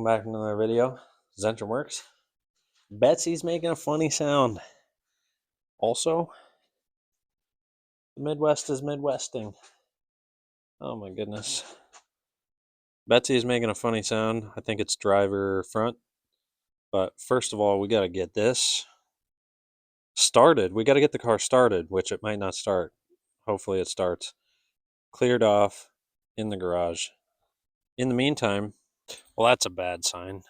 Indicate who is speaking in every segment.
Speaker 1: Welcome back to another video. Zenshin Works. Betsy's making a funny sound. Also, the Midwest is Midwesting. Oh my goodness. Betsy is making a funny sound. I think it's driver front. But first of all, we got to get this started. We got to get the car started, which it might not start. Hopefully it starts. Cleared off in the garage. In the meantime, well, that's a bad sign.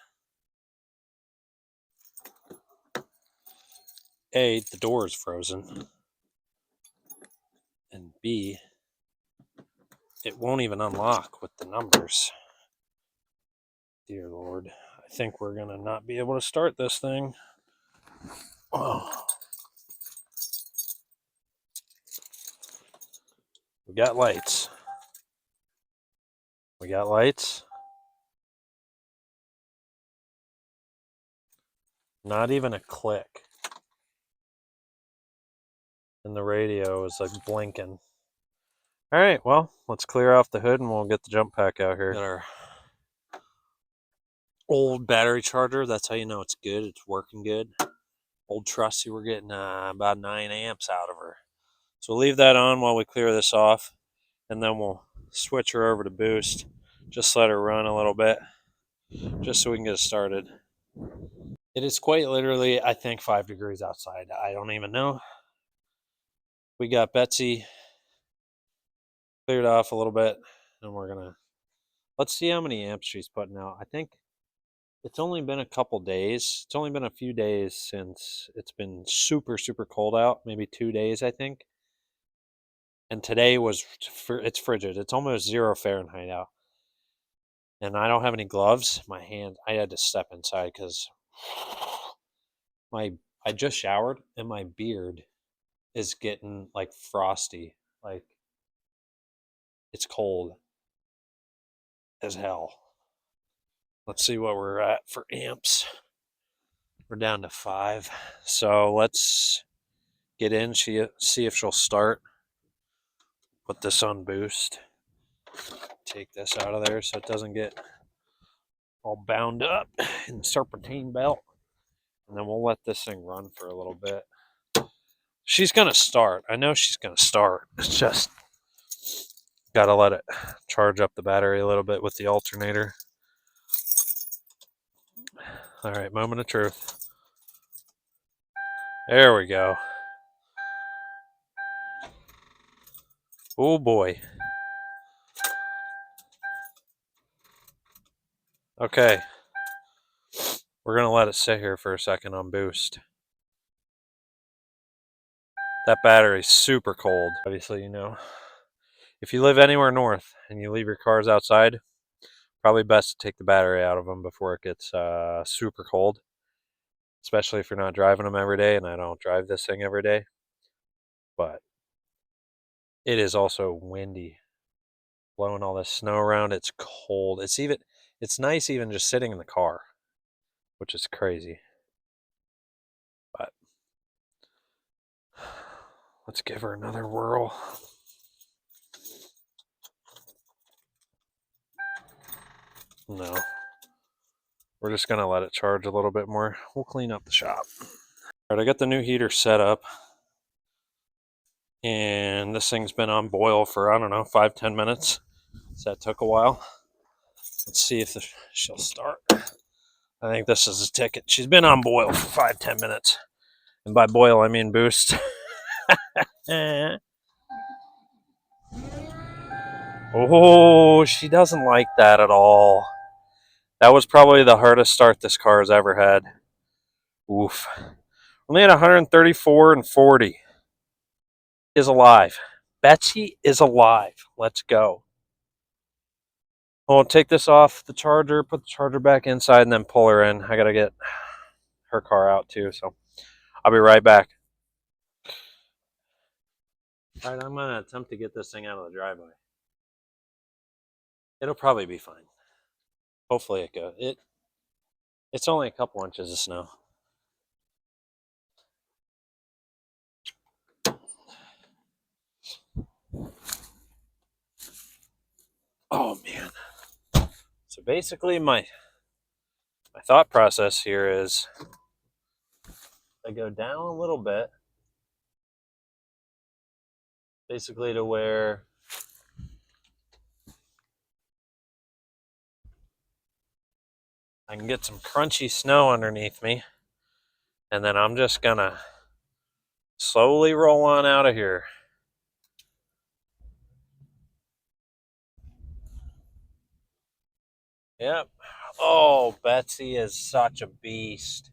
Speaker 1: A, the door is frozen. And B, it won't even unlock with the numbers. Dear Lord, I think we're going to not be able to start this thing. Oh. We got lights. We got lights. Not even a click. And the radio is like blinking. All right, well, let's clear off the hood and we'll get the jump pack out here. Got our old battery charger. That's how you know it's good. It's working good. Old trusty, we're getting about 9 amps out of her. So we'll leave that on while we clear this off. And then we'll switch her over to boost. Just let her run a little bit. Just so we can get it started. It is quite literally, I think, 5 degrees outside. I don't even know. We got Betsy cleared off a little bit, and we're gonna let's see how many amps she's putting out. I think it's only been a couple days. It's only been a few days since it's been super cold out. Maybe 2 days, I think. And today it's frigid. It's almost 0 Fahrenheit out. And I don't have any gloves. My hand, I had to step inside because I just showered and my beard is getting like frosty. Like it's cold as hell. Let's see what we're at for amps. We're down to 5. So let's get in, see if she'll start. Put this on boost. Take this out of there so it doesn't get all bound up in the serpentine belt. And then we'll let this thing run for a little bit. She's going to start. I know she's going to start. It's just got to let it charge up the battery a little bit with the alternator. All right, moment of truth. There we go. Oh boy. Okay. We're going to let it sit here for a second on boost. That battery's super cold. Obviously, you know, if you live anywhere north and you leave your cars outside, probably best to take the battery out of them before it gets super cold. Especially if you're not driving them every day, and I don't drive this thing every day. But it is also windy. Blowing all this snow around, it's cold. It's nice even just sitting in the car, which is crazy. But let's give her another whirl. No. We're just going to let it charge a little bit more. We'll clean up the shop. All right, I got the new heater set up. And this thing's been on boil for, I don't know, 5-10 minutes. So that took a while. Let's see if she'll start. I think this is a ticket. She's been on boil for 5-10 minutes. And by boil, I mean boost. Oh, she doesn't like that at all. That was probably the hardest start this car has ever had. Oof. Only at 134 and 40. Is alive. Betsy is alive. Let's go. I'll take this off the charger, put the charger back inside, and then pull her in. I gotta get her car out too, so I'll be right back. All right, I'm gonna attempt to get this thing out of the driveway. It'll probably be fine. Hopefully it goes. It's only a couple inches of snow. Oh man. So basically my my thought process here is I go down a little bit, basically to where I can get some crunchy snow underneath me, and then I'm just gonna slowly roll on out of here. Yep. Oh, Betsy is such a beast.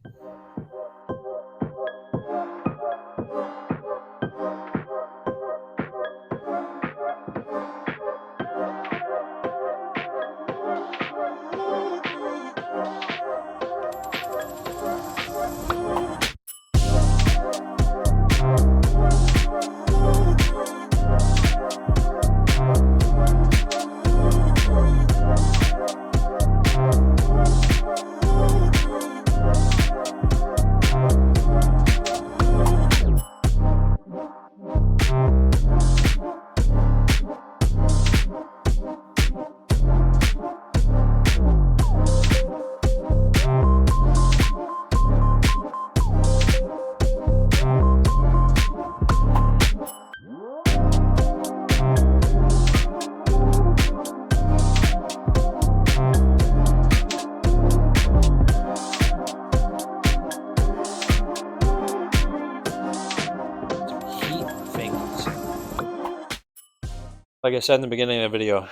Speaker 1: Like I said in the beginning of the video,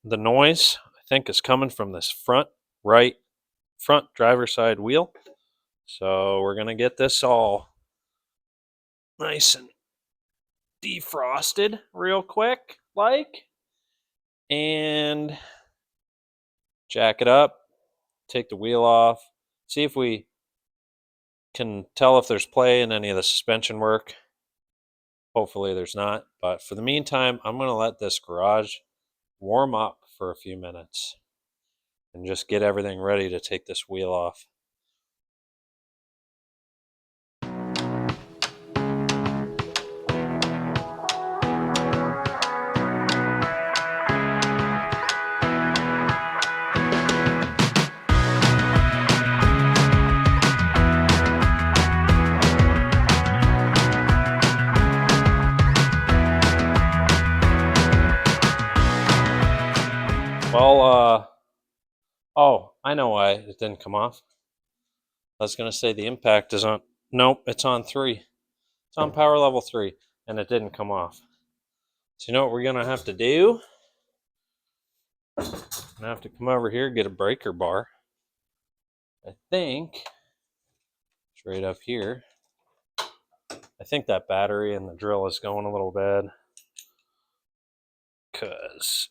Speaker 1: the noise I think is coming from this front driver's side wheel. So we're gonna get this all nice and defrosted real quick, and jack it up, take the wheel off, see if we can tell if there's play in any of the suspension work. Hopefully there's not, but for the meantime, I'm going to let this garage warm up for a few minutes and just get everything ready to take this wheel off. Well, oh, I know why it didn't come off. I was going to say the impact is on, nope, it's on 3. It's on power level 3, and it didn't come off. So you know what we're going to have to do? I'm going to have to come over here, get a breaker bar. I think it's right up here. I think that battery and the drill is going a little bad, because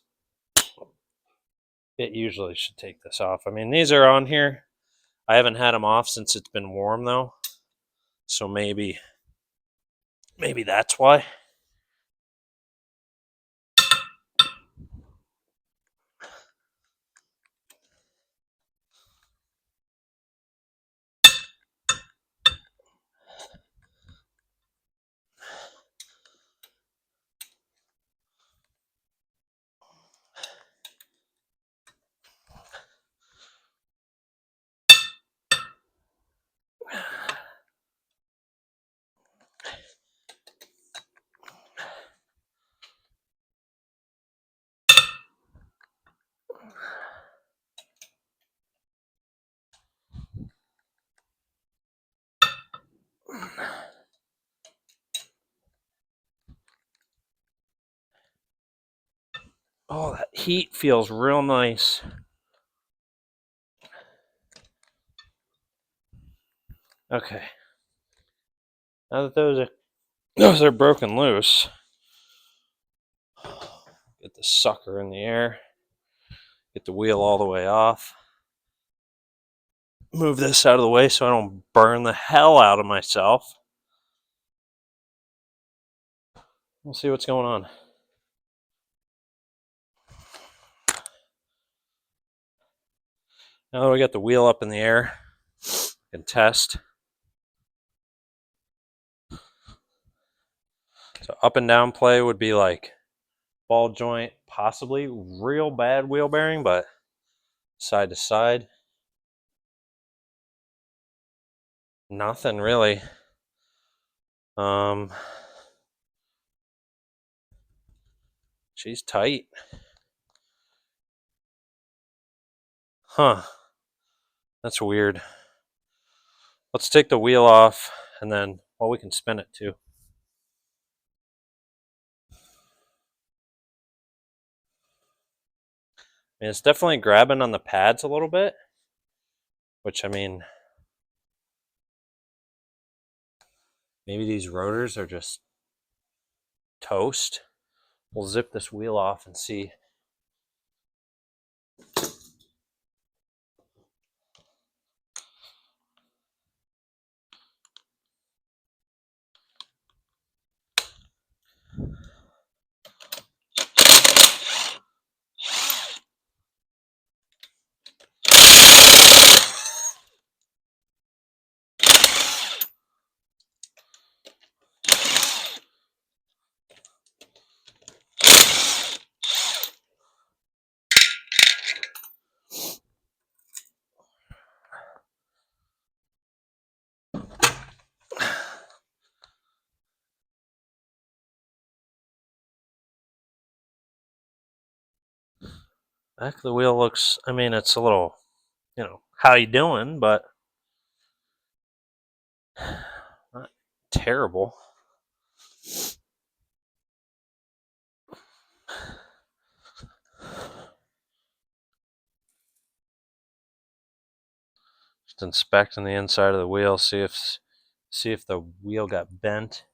Speaker 1: it usually should take this off. I mean, these are on here. I haven't had them off since it's been warm though, so maybe that's why. Oh, that heat feels real nice. Okay. Now that those are broken loose, get the sucker in the air, get the wheel all the way off. Move this out of the way so I don't burn the hell out of myself. We'll see what's going on. Now that we got the wheel up in the air, we can test. So up and down play would be like ball joint, possibly real bad wheel bearing, but side to side. Nothing really. She's tight. Huh. That's weird. Let's take the wheel off and then, well, we can spin it too. I mean, it's definitely grabbing on the pads a little bit, which, I mean, maybe these rotors are just toast. We'll zip this wheel off and see. Back of the wheel looks, I mean, it's a little, how you doing, but not terrible. Just inspecting the inside of the wheel, see if the wheel got bent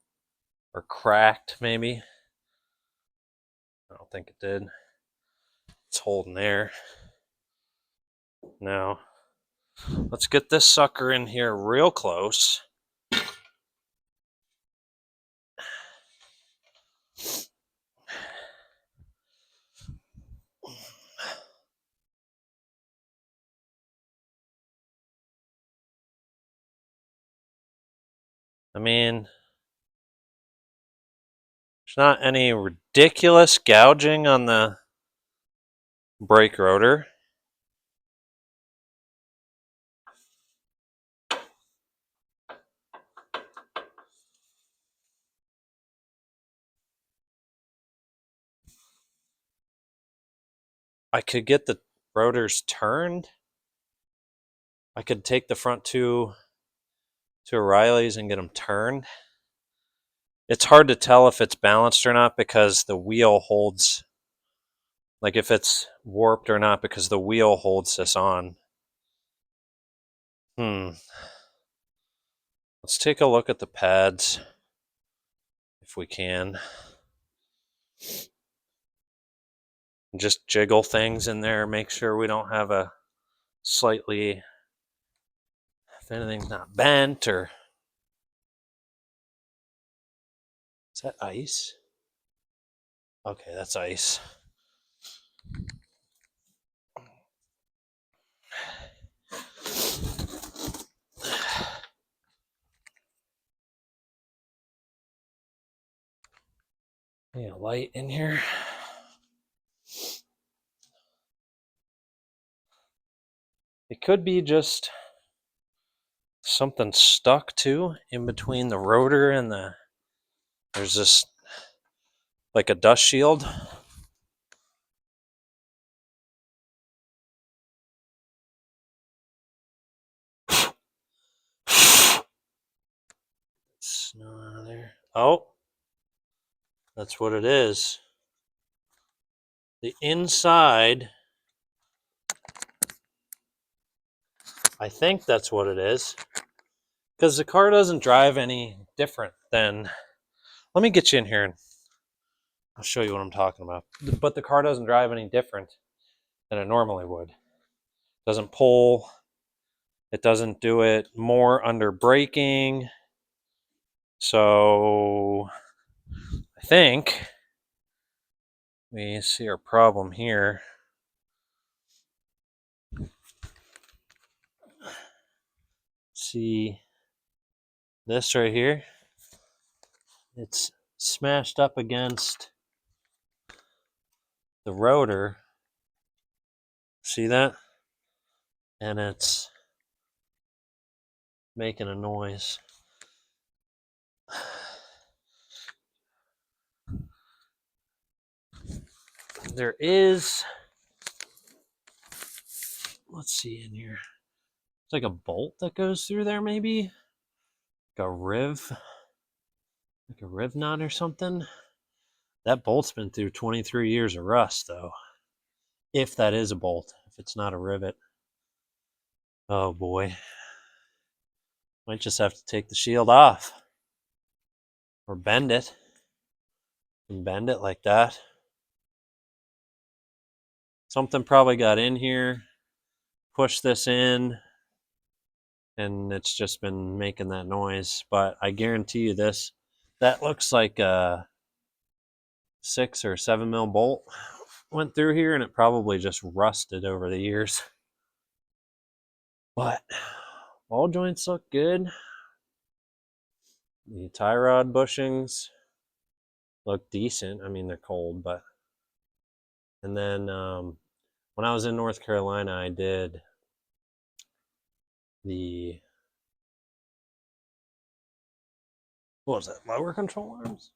Speaker 1: or cracked, maybe. I don't think it did. It's holding there. Now, let's get this sucker in here real close. I mean, there's not any ridiculous gouging on the brake rotor. I could get the rotors turned. I could take the front two O'Reillys and get them turned. It's hard to tell if it's balanced or not because the wheel holds, like if it's warped or not because the wheel holds this on. Let's take a look at the pads if we can. Just jiggle things in there, make sure we don't have a slightly, if anything's not bent or. Is that ice? Okay, that's ice. Need a light in here. It could be just something stuck too in between the rotor and there's this like a dust shield. Snow out of there. Oh, that's what it is. The inside, I think that's what it is. Because the car doesn't drive any different than. Let me get you in here and I'll show you what I'm talking about. But the car doesn't drive any different than it normally would. It doesn't pull. It doesn't do it more under braking. So I think we see our problem here. See this right here? It's smashed up against the rotor. See that? And it's making a noise. There is, let's see in here. It's like a bolt that goes through there, maybe like a riv knot or something. That bolt's been through 23 years of rust, though. If that is a bolt, if it's not a rivet. Oh boy. Might just have to take the shield off. Or bend it. And bend it like that. Something probably got in here, pushed this in, and it's just been making that noise. But I guarantee you this, that looks like a 6 or 7 mil bolt went through here, and it probably just rusted over the years. But ball joints look good. The tie rod bushings look decent. I mean, they're cold, but. And then when I was in North Carolina, I did the, what was that, lower control arms?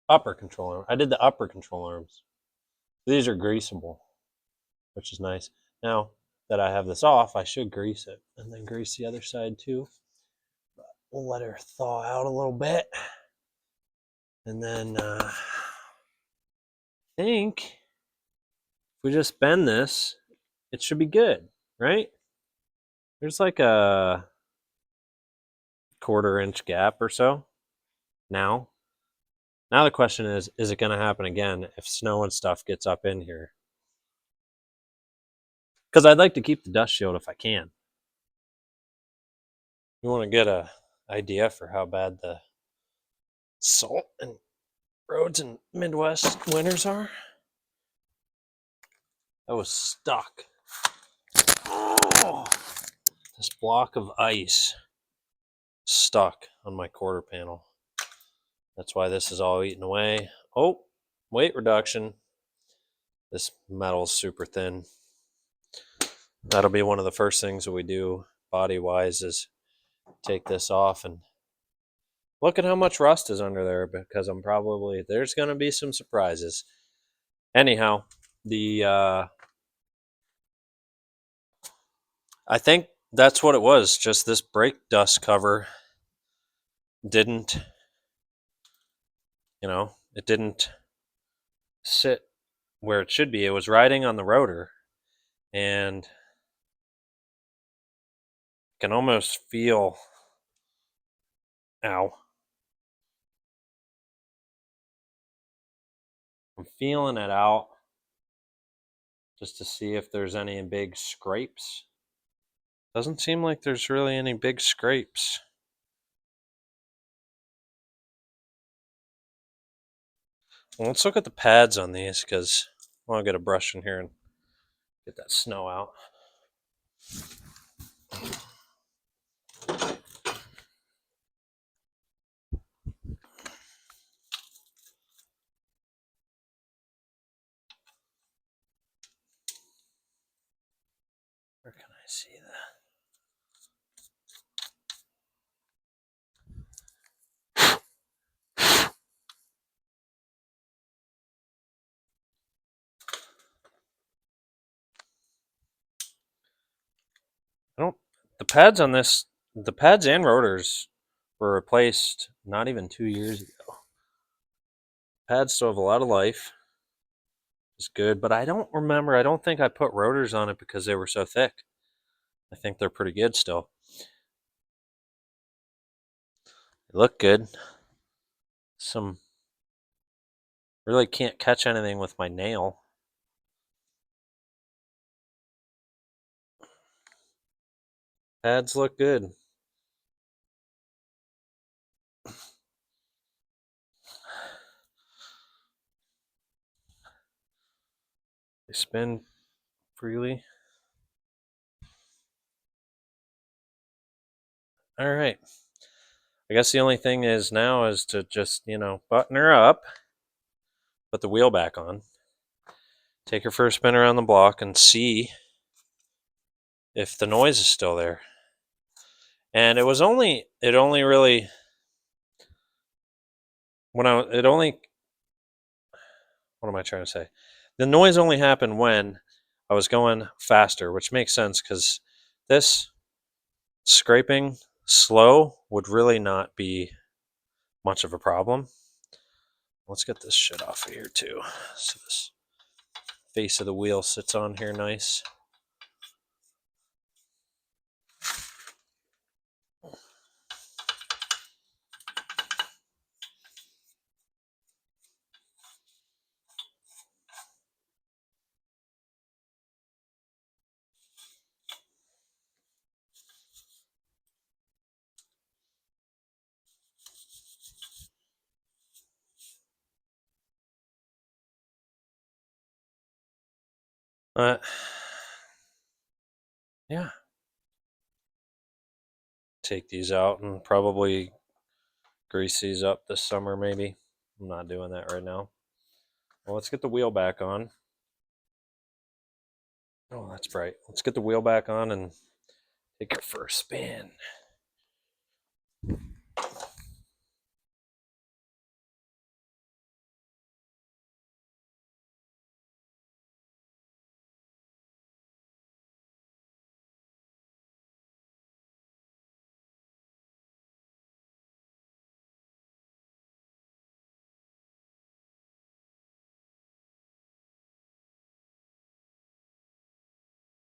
Speaker 1: Upper control arms. I did the upper control arms. These are greasable, which is nice. Now that I have this off, I should grease it and then grease the other side too. But we'll let her thaw out a little bit. And then I think if we just bend this, it should be good, right? There's like a 1/4 inch gap or so now. Now the question is it going to happen again if snow and stuff gets up in here? Because I'd like to keep the dust shield if I can. You want to get an idea for how bad the salt and roads in Midwest winters are? I was stuck. Oh, this block of ice stuck on my quarter panel. That's why this is all eaten away. Oh, weight reduction. This metal's super thin. That'll be one of the first things that we do body-wise is take this off and look at how much rust is under there, because there's going to be some surprises. Anyhow, I think that's what it was. Just this brake dust cover didn't, it didn't sit where it should be. It was riding on the rotor, and I can almost feel, ow, I'm feeling it out just to see if there's any big scrapes. Doesn't seem like there's really any big scrapes. Well, let's look at the pads on these, because I want to get a brush in here and get that snow out. Where can I see that? The pads on this, the pads and rotors were replaced not even 2 years ago. Pads still have a lot of life. It's good, but I don't think I put rotors on it because they were so thick. I think they're pretty good still. They look good. Really can't catch anything with my nail. Pads look good. They spin freely. All right. I guess the only thing is now is to just, button her up, put the wheel back on, take her for a spin around the block, and see if the noise is still there. And it only really, it only, what am I trying to say? The noise only happened when I was going faster, which makes sense because this scraping slow would really not be much of a problem. Let's get this shit off of here too. So this face of the wheel sits on here nice. Yeah, take these out and probably grease these up this summer maybe. I'm not doing that right now. Well, let's get the wheel back on. Oh, that's bright. Let's get the wheel back on and take it for a spin.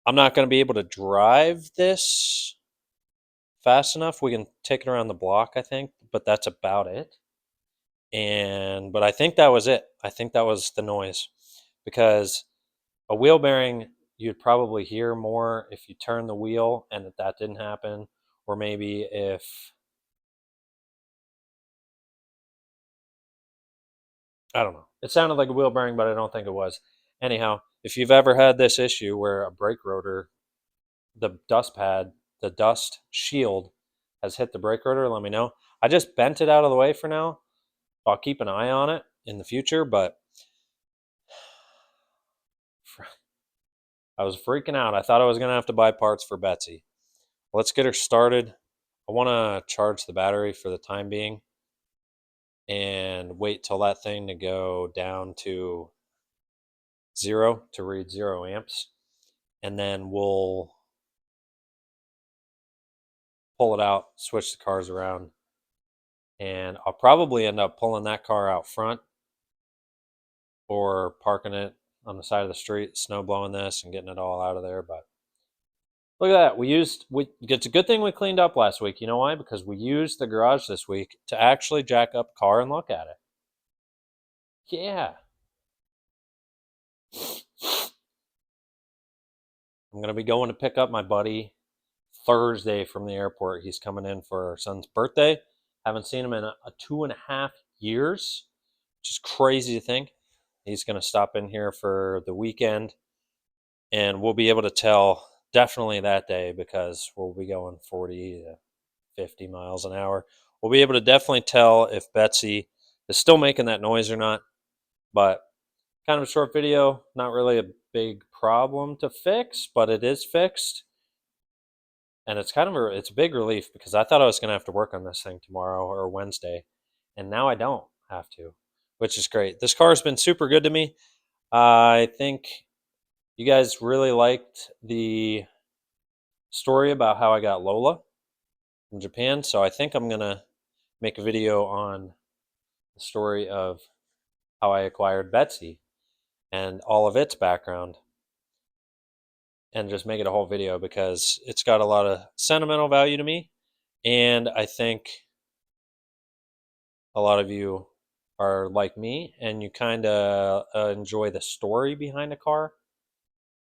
Speaker 1: I'm not going to be able to drive this fast enough. We can take it around the block, I think, but that's about it. But I think that was it. I think that was the noise, because a wheel bearing you'd probably hear more if you turn the wheel and that didn't happen, or maybe if, I don't know. It sounded like a wheel bearing, but I don't think it was. Anyhow, if you've ever had this issue where a brake rotor, the dust pad, the dust shield has hit the brake rotor, let me know. I just bent it out of the way for now. I'll keep an eye on it in the future, but I was freaking out. I thought I was going to have to buy parts for Betsy. Let's get her started. I want to charge the battery for the time being and wait till that thing to go down to 0 to read 0 amps. And then we'll pull it out, switch the cars around, and I'll probably end up pulling that car out front or parking it on the side of the street, snow blowing this and getting it all out of there. But look at that. It's a good thing we cleaned up last week. You know why? Because we used the garage this week to actually jack up a car and look at it. Yeah. I'm going to be going to pick up my buddy Thursday from the airport. He's coming in for our son's birthday. Haven't seen him in a 2.5 years, which is crazy to think. He's going to stop in here for the weekend, and we'll be able to tell definitely that day, because we'll be going 40 to 50 miles an hour. We'll be able to definitely tell if Betsy is still making that noise or not. But kind of a short video, not really a big problem to fix, but it is fixed. And it's it's a big relief, because I thought I was going to have to work on this thing tomorrow or Wednesday, and now I don't have to, which is great. This car has been super good to me. I think you guys really liked the story about how I got Lola from Japan, so I think I'm going to make a video on the story of how I acquired Betsy and all of its background, and just make it a whole video, because it's got a lot of sentimental value to me, and I think a lot of you are like me and you kind of enjoy the story behind a car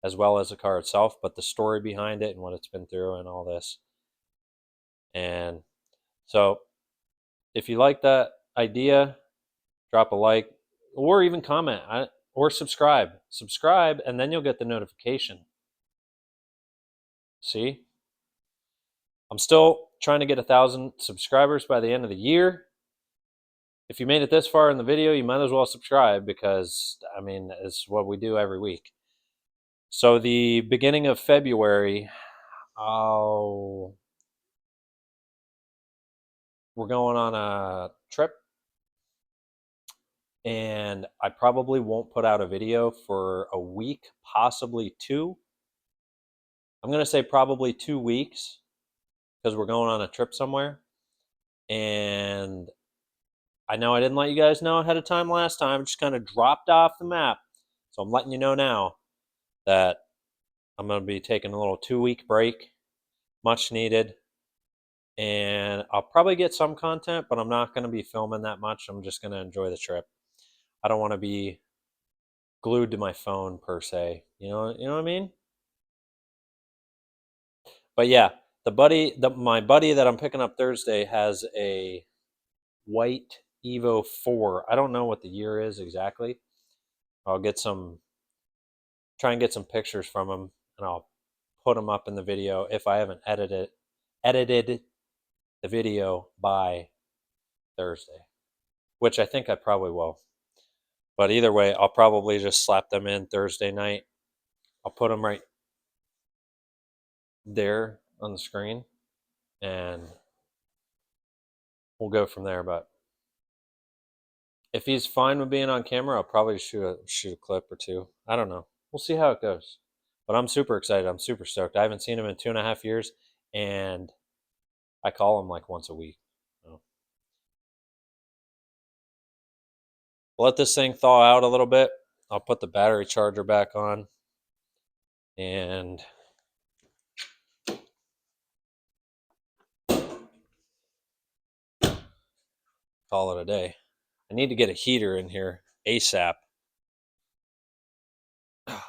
Speaker 1: as well as the car itself, but the story behind it and what it's been through and all this. And so if you like that idea, drop a like or even comment, or subscribe, and then you'll get the notification. See, I'm still trying to get 1,000 subscribers by the end of the year. If you made it this far in the video, you might as well subscribe, because I mean, it's what we do every week. So the beginning of February, I'll we're going on a trip, and I probably won't put out a video for a week, possibly two. I'm going to say probably 2 weeks because we're going on a trip somewhere. And I know I didn't let you guys know ahead of time last time. It just kind of dropped off the map. So I'm letting you know now that I'm going to be taking a little 2 week break, much needed. And I'll probably get some content, but I'm not going to be filming that much. I'm just going to enjoy the trip. I don't want to be glued to my phone per se. You know what I mean? But yeah, my buddy that I'm picking up Thursday has a white Evo 4. I don't know what the year is exactly. I'll try and get some pictures from him, and I'll put them up in the video if I haven't edited the video by Thursday, which I think I probably will. But either way, I'll probably just slap them in Thursday night. I'll put them right there on the screen, and we'll go from there. But if he's fine with being on camera, I'll probably shoot a clip or two. I don't know. We'll see how it goes. But I'm super excited. I'm super stoked. I haven't seen him in 2.5 years, and I call him like once a week. So we'll let this thing thaw out a little bit. I'll put the battery charger back on and call it a day. I need to get a heater in here ASAP. All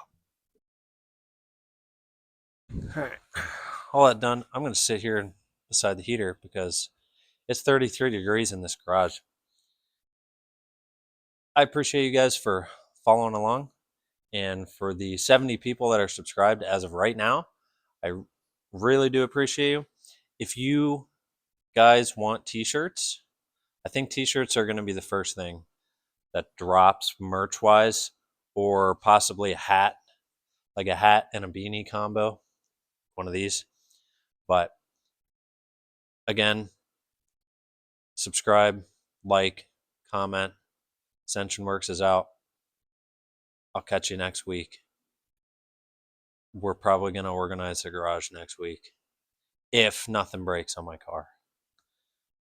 Speaker 1: right. All that done, I'm going to sit here beside the heater because it's 33 degrees in this garage. I appreciate you guys for following along, and for the 70 people that are subscribed as of right now, I really do appreciate you. If you guys want t-shirts, I think t-shirts are going to be the first thing that drops merch wise, or possibly a hat, like a hat and a beanie combo, one of these. But again, subscribe, like, comment. Zenshin Works is out. I'll catch you next week. We're probably going to organize the garage next week if nothing breaks on my car.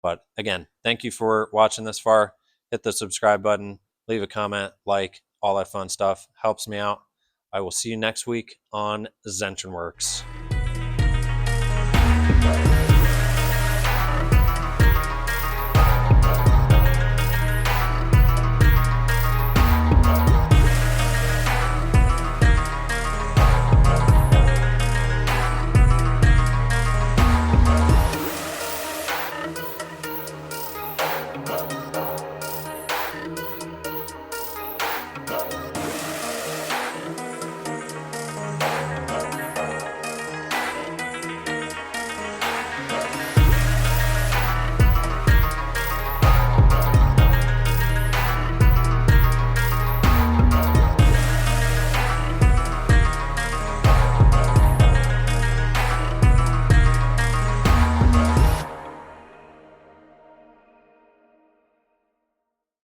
Speaker 1: But again, thank you for watching this far. Hit the subscribe button, leave a comment, like, all that fun stuff. Helps me out. I will see you next week on Zenshin Works.